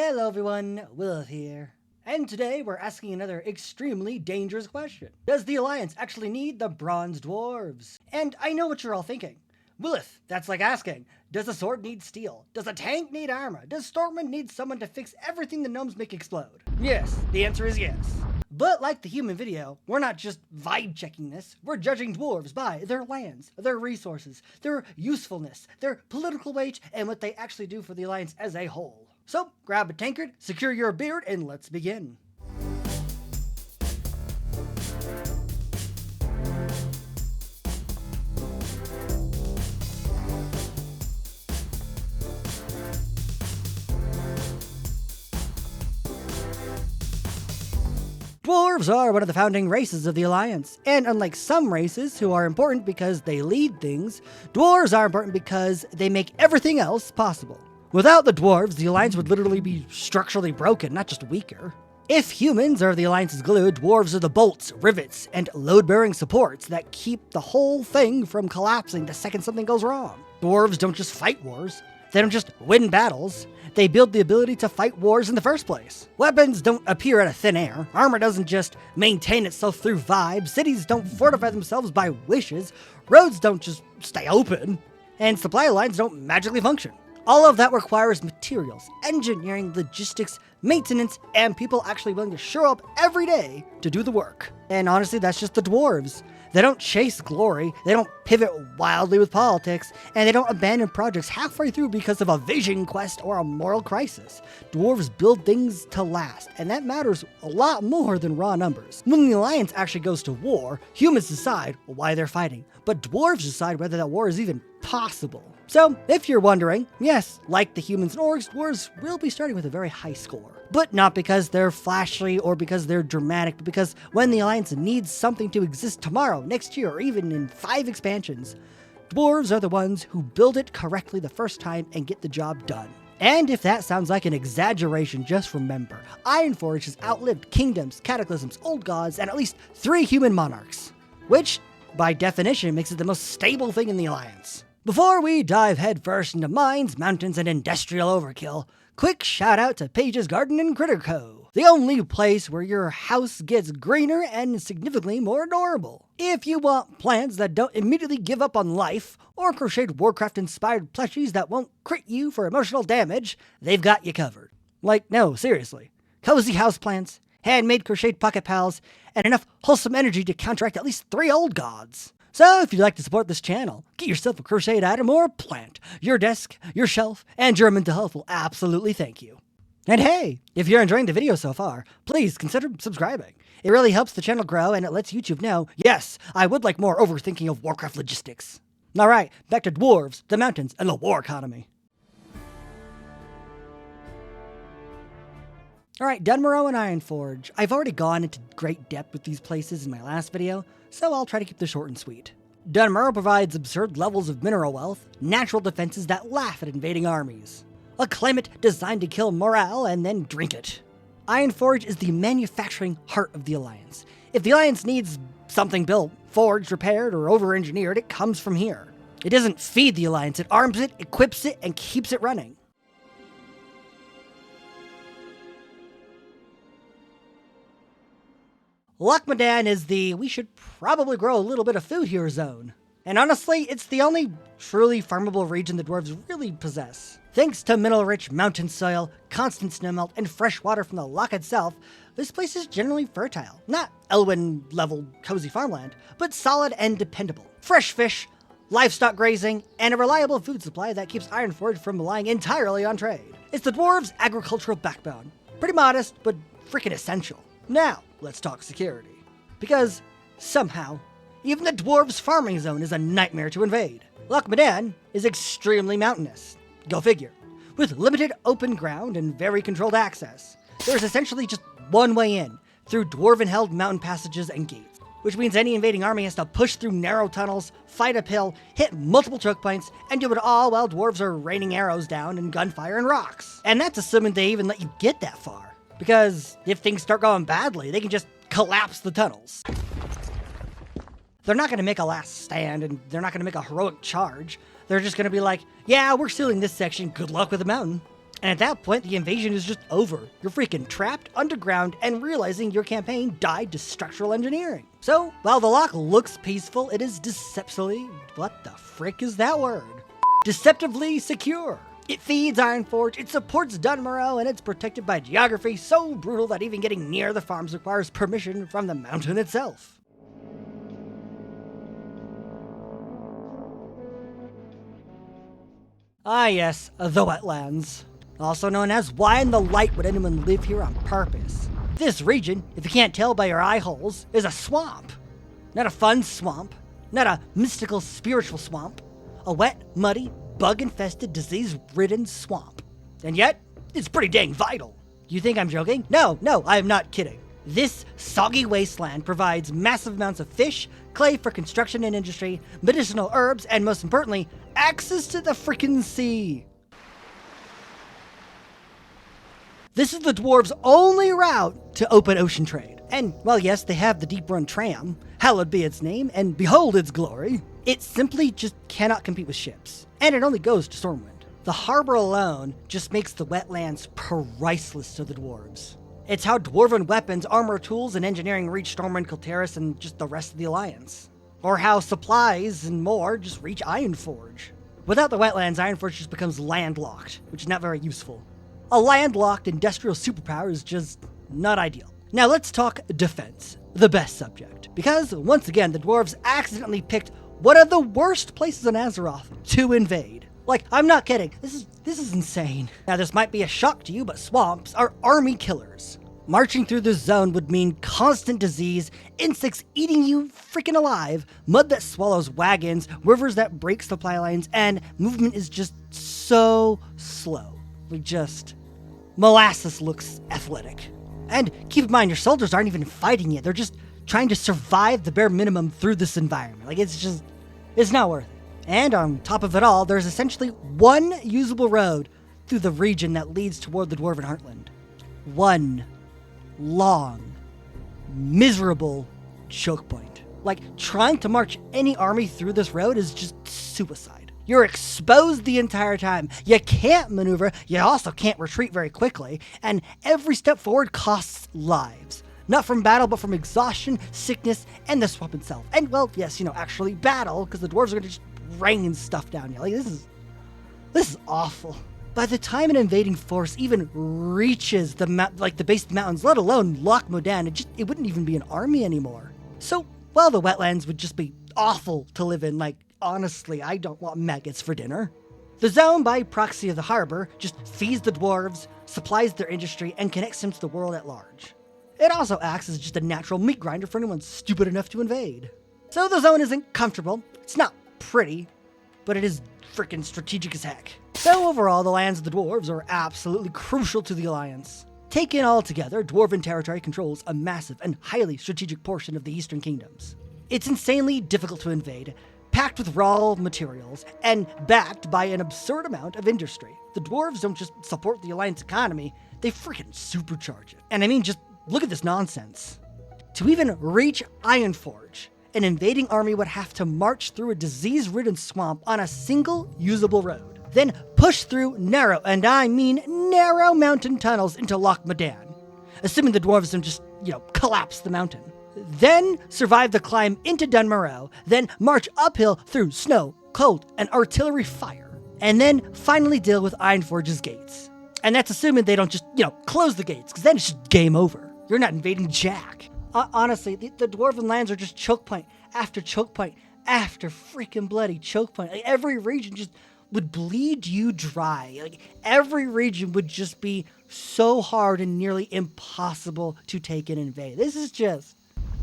Hello everyone, Will here. And today we're asking another extremely dangerous question. Does the Alliance actually need the Bronze Dwarves? And I know what you're all thinking. Willith, that's like asking, does a sword need steel? Does a tank need armor? Does Stormwind need someone to fix everything the gnomes make explode? Yes, the answer is yes. But like the human video, we're not just vibe checking this, we're judging dwarves by their lands, their resources, their usefulness, their political weight, and what they actually do for the Alliance as a whole. So grab a tankard, secure your beard, and let's begin. Dwarves are one of the founding races of the Alliance, and unlike some races who are important because they lead things, dwarves are important because they make everything else possible. Without the dwarves, the Alliance would literally be structurally broken, not just weaker. If humans are the Alliance's glue, dwarves are the bolts, rivets, and load-bearing supports that keep the whole thing from collapsing the second something goes wrong. Dwarves don't just fight wars. They don't just win battles. They build the ability to fight wars in the first place. Weapons don't appear out of thin air. Armor doesn't just maintain itself through vibes. Cities don't fortify themselves by wishes. Roads don't just stay open. And supply lines don't magically function. All of that requires materials, engineering, logistics, maintenance, and people actually willing to show up every day to do the work. And honestly, that's just the dwarves. They don't chase glory, they don't pivot wildly with politics, and they don't abandon projects halfway through because of a vision quest or a moral crisis. Dwarves build things to last, and that matters a lot more than raw numbers. When the Alliance actually goes to war, humans decide why they're fighting, but dwarves decide whether that war is even possible. So, if you're wondering, yes, like the humans and orcs, dwarves will be starting with a very high score. But not because they're flashy or because they're dramatic, but because when the Alliance needs something to exist tomorrow, next year, or even in 5 expansions, dwarves are the ones who build it correctly the first time and get the job done. And if that sounds like an exaggeration, just remember, Ironforge has outlived kingdoms, cataclysms, old gods, and at least 3 human monarchs, which, by definition, makes it the most stable thing in the Alliance. Before we dive headfirst into mines, mountains, and industrial overkill, quick shout out to Paige's Garden and Critter Co., the only place where your house gets greener and significantly more adorable. If you want plants that don't immediately give up on life, or crocheted Warcraft-inspired plushies that won't crit you for emotional damage, they've got you covered. Like, no, seriously. Cozy houseplants, handmade crocheted pocket pals, and enough wholesome energy to counteract at least 3 old gods. So if you'd like to support this channel, get yourself a crocheted item or a plant. Your desk, your shelf, and your mental health will absolutely thank you. And hey, if you're enjoying the video so far, please consider subscribing. It really helps the channel grow and it lets YouTube know, yes, I would like more overthinking of Warcraft logistics. Alright, back to dwarves, the mountains, and the war economy. Alright, Dunmorrow and Ironforge. I've already gone into great depth with these places in my last video, so I'll try to keep this short and sweet. Dunmorrow provides absurd levels of mineral wealth, natural defenses that laugh at invading armies, a climate designed to kill morale and then drink it. Ironforge is the manufacturing heart of the Alliance. If the Alliance needs something built, forged, repaired, or over-engineered, it comes from here. It doesn't feed the Alliance, it arms it, equips it, and keeps it running. Lochmadan is the we should probably grow a little bit of food here zone. And honestly, it's the only truly farmable region the dwarves really possess. Thanks to mineral-rich mountain soil, constant snowmelt, and fresh water from the loch itself, this place is generally fertile. Not Elwyn-level cozy farmland, but solid and dependable. Fresh fish, livestock grazing, and a reliable food supply that keeps Ironforge from relying entirely on trade. It's the dwarves' agricultural backbone. Pretty modest, but freaking essential. Now, let's talk security. Because, somehow, even the dwarves' farming zone is a nightmare to invade. Lochmadan is extremely mountainous. Go figure. With limited open ground and very controlled access, there's essentially just one way in, through dwarven-held mountain passages and gates, which means any invading army has to push through narrow tunnels, fight uphill, hit multiple choke points, and do it all while dwarves are raining arrows down and gunfire and rocks. And that's assuming they even let you get that far. Because if things start going badly, they can just collapse the tunnels. They're not going to make a last stand, and they're not going to make a heroic charge. They're just going to be like, yeah, we're sealing this section, good luck with the mountain. And at that point, the invasion is just over. You're freaking trapped underground and realizing your campaign died to structural engineering. So, while the lock looks peaceful, it is deceptively, what the frick is that word? Deceptively secure. It feeds Ironforge, it supports Dunmorrow, and it's protected by geography so brutal that even getting near the farms requires permission from the mountain itself. Ah yes, the wetlands. Also known as why in the light would anyone live here on purpose? This region, if you can't tell by your eye holes, is a swamp. Not a fun swamp, not a mystical spiritual swamp. A wet, muddy, bug-infested, disease-ridden swamp. And yet, it's pretty dang vital. You think I'm joking? No, I am not kidding. This soggy wasteland provides massive amounts of fish, clay for construction and industry, medicinal herbs, and most importantly, access to the frickin' sea. This is the dwarves' only route to open ocean trade. And, well, yes, they have the Deep Run Tram, hallowed be its name, and behold its glory. It simply just cannot compete with ships. And it only goes to Stormwind. The harbor alone just makes the wetlands priceless to the dwarves. It's how dwarven weapons, armor, tools, and engineering reach Stormwind, Kultaris, and just the rest of the Alliance. Or how supplies and more just reach Ironforge. Without the wetlands, Ironforge just becomes landlocked, which is not very useful. A landlocked industrial superpower is just not ideal. Now let's talk defense, the best subject. Because, once again, the dwarves accidentally picked one of the worst places on Azeroth to invade. Like, I'm not kidding, this is insane. Now this might be a shock to you, but swamps are army killers. Marching through this zone would mean constant disease, insects eating you freaking alive, mud that swallows wagons, rivers that break supply lines, and movement is just so slow. Molasses looks athletic. And keep in mind, your soldiers aren't even fighting yet. They're just trying to survive the bare minimum through this environment. Like, it's not worth it. And on top of it all, there's essentially one usable road through the region that leads toward the Dwarven Heartland. One long, miserable choke point. Like, trying to march any army through this road is just suicide. You're exposed the entire time. You can't maneuver. You also can't retreat very quickly. And every step forward costs lives. Not from battle, but from exhaustion, sickness, and the swamp itself. And, well, yes, actually battle, because the dwarves are going to just rain stuff down you. Like, this is awful. By the time an invading force even reaches the base of the mountains, let alone Loch Modan, it wouldn't even be an army anymore. So, while the wetlands would just be awful to live in, honestly, I don't want maggots for dinner. The zone, by proxy of the harbor, just feeds the dwarves, supplies their industry, and connects them to the world at large. It also acts as just a natural meat grinder for anyone stupid enough to invade. So the zone isn't comfortable, it's not pretty, but it is freaking strategic as heck. So overall, the lands of the dwarves are absolutely crucial to the Alliance. Taken all together, Dwarven territory controls a massive and highly strategic portion of the Eastern Kingdoms. It's insanely difficult to invade, packed with raw materials, and backed by an absurd amount of industry. The dwarves don't just support the Alliance economy, they freaking supercharge it. And I mean, just look at this nonsense. To even reach Ironforge, an invading army would have to march through a disease-ridden swamp on a single usable road, then push through narrow, and I mean narrow mountain tunnels into Loch Modan, assuming the dwarves don't just, collapse the mountain. Then survive the climb into Dunmorrow, then march uphill through snow, cold, and artillery fire, and then finally deal with Ironforge's gates. And that's assuming they don't just, close the gates, because then it's just game over. You're not invading Jack. Honestly, the Dwarven lands are just choke point after choke point after freaking bloody choke point. Like, every region just would bleed you dry. Like, every region would just be so hard and nearly impossible to take and invade. This is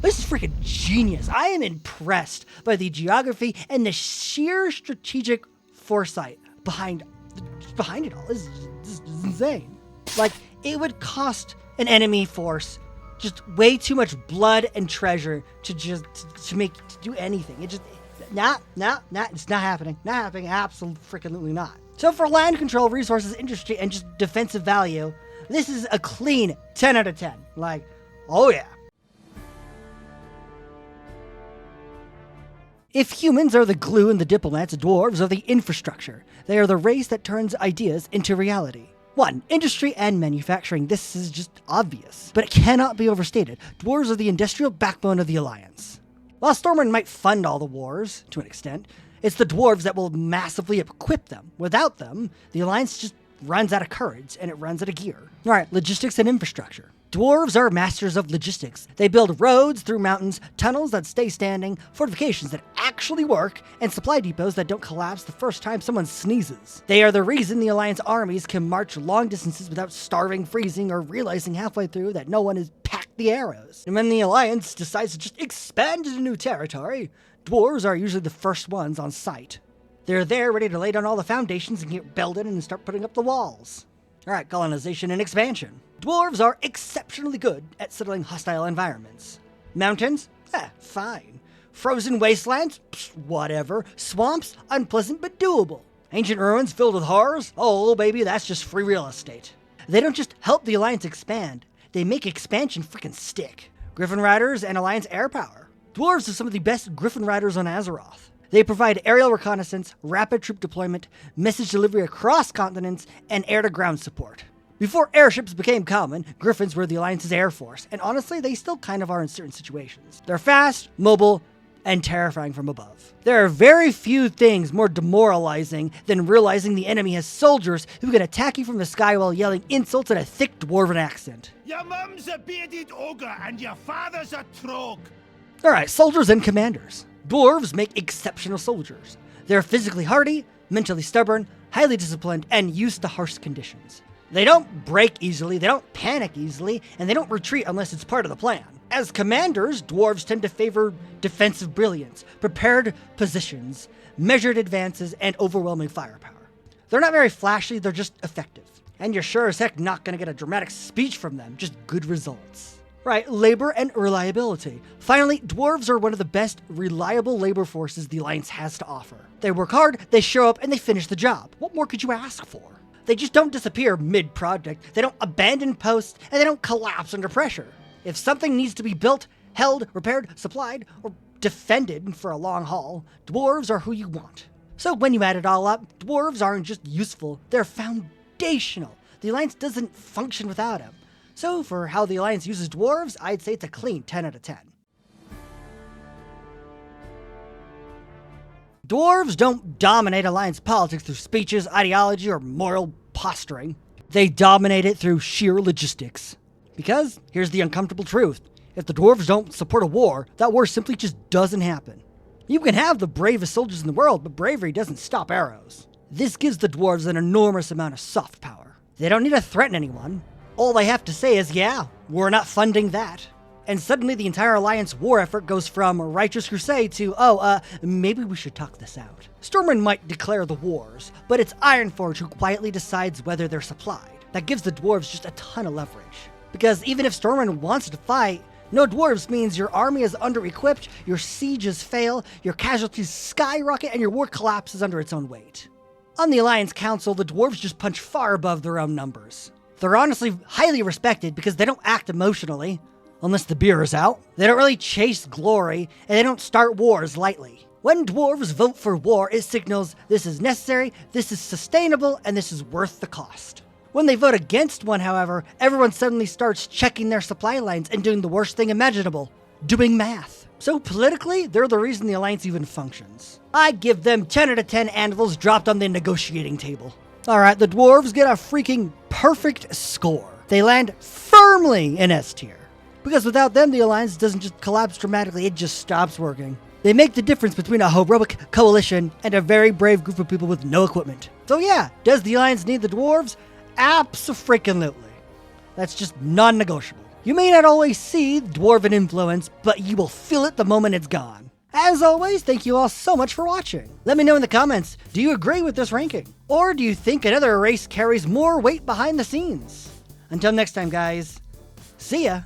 freaking genius. I am impressed by the geography and the sheer strategic foresight behind it all. This is insane. Like, it would cost an enemy force just way too much blood and treasure to do anything. It's not happening. Not happening. Absolutely not. So for land control, resources, industry, and just defensive value, this is a clean 10 out of 10. Like, oh yeah. If humans are the glue and the diplomats, dwarves are the infrastructure. They are the race that turns ideas into reality. 1. Industry and manufacturing. This is just obvious, but it cannot be overstated. Dwarves are the industrial backbone of the Alliance. While Stormwind might fund all the wars, to an extent, it's the dwarves that will massively equip them. Without them, the Alliance just runs out of courage, and it runs out of gear. Alright, logistics and infrastructure. Dwarves are masters of logistics. They build roads through mountains, tunnels that stay standing, fortifications that actually work, and supply depots that don't collapse the first time someone sneezes. They are the reason the Alliance armies can march long distances without starving, freezing, or realizing halfway through that no one has packed the arrows. And when the Alliance decides to just expand into new territory, dwarves are usually the first ones on site. They're there ready to lay down all the foundations and get building and start putting up the walls. Alright, colonization and expansion. Dwarves are exceptionally good at settling hostile environments. Mountains? Fine. Frozen wastelands? Whatever. Swamps? Unpleasant but doable. Ancient ruins filled with horrors? Oh, baby, that's just free real estate. They don't just help the Alliance expand, they make expansion frickin' stick. Griffin Riders and Alliance air power. Dwarves are some of the best Griffin Riders on Azeroth. They provide aerial reconnaissance, rapid troop deployment, message delivery across continents, and air-to-ground support. Before airships became common, Griffins were the Alliance's air force, and honestly, they still kind of are in certain situations. They're fast, mobile, and terrifying from above. There are very few things more demoralizing than realizing the enemy has soldiers who can attack you from the sky while yelling insults in a thick dwarven accent. Your mum's a bearded ogre and your father's a trog. Alright, soldiers and commanders. Dwarves make exceptional soldiers. They're physically hardy, mentally stubborn, highly disciplined, and used to harsh conditions. They don't break easily, they don't panic easily, and they don't retreat unless it's part of the plan. As commanders, dwarves tend to favor defensive brilliance, prepared positions, measured advances, and overwhelming firepower. They're not very flashy, they're just effective. And you're sure as heck not gonna get a dramatic speech from them, just good results. Right, labor and reliability. Finally, dwarves are one of the best reliable labor forces the Alliance has to offer. They work hard, they show up, and they finish the job. What more could you ask for? They just don't disappear mid-project, they don't abandon posts, and they don't collapse under pressure. If something needs to be built, held, repaired, supplied, or defended for a long haul, dwarves are who you want. So when you add it all up, dwarves aren't just useful, they're foundational. The Alliance doesn't function without them. So for how the Alliance uses dwarves, I'd say it's a clean 10 out of 10. Dwarves don't dominate Alliance politics through speeches, ideology, or moral posturing. They dominate it through sheer logistics. Because, here's the uncomfortable truth, if the dwarves don't support a war, that war simply just doesn't happen. You can have the bravest soldiers in the world, but bravery doesn't stop arrows. This gives the dwarves an enormous amount of soft power. They don't need to threaten anyone. All they have to say is, yeah, we're not funding that. And suddenly the entire Alliance war effort goes from righteous crusade to, maybe we should talk this out. Stormwind might declare the wars, but it's Ironforge who quietly decides whether they're supplied. That gives the dwarves just a ton of leverage. Because even if Stormwind wants to fight, no dwarves means your army is under-equipped, your sieges fail, your casualties skyrocket, and your war collapses under its own weight. On the Alliance Council, the dwarves just punch far above their own numbers. They're honestly highly respected because they don't act emotionally, unless the beer is out. They don't really chase glory, and they don't start wars lightly. When dwarves vote for war, it signals this is necessary, this is sustainable, and this is worth the cost. When they vote against one, however, everyone suddenly starts checking their supply lines and doing the worst thing imaginable, doing math. So politically, they're the reason the Alliance even functions. I give them 10 out of 10 anvils dropped on the negotiating table. Alright, the dwarves get a freaking perfect score. They land firmly in S tier. Because without them, the Alliance doesn't just collapse dramatically, it just stops working. They make the difference between a heroic coalition and a very brave group of people with no equipment. So yeah, does the Alliance need the dwarves? Abso-freaking-lutely. That's just non-negotiable. You may not always see dwarven influence, but you will feel it the moment it's gone. As always, thank you all so much for watching. Let me know in the comments, do you agree with this ranking? Or do you think another race carries more weight behind the scenes? Until next time, guys, see ya!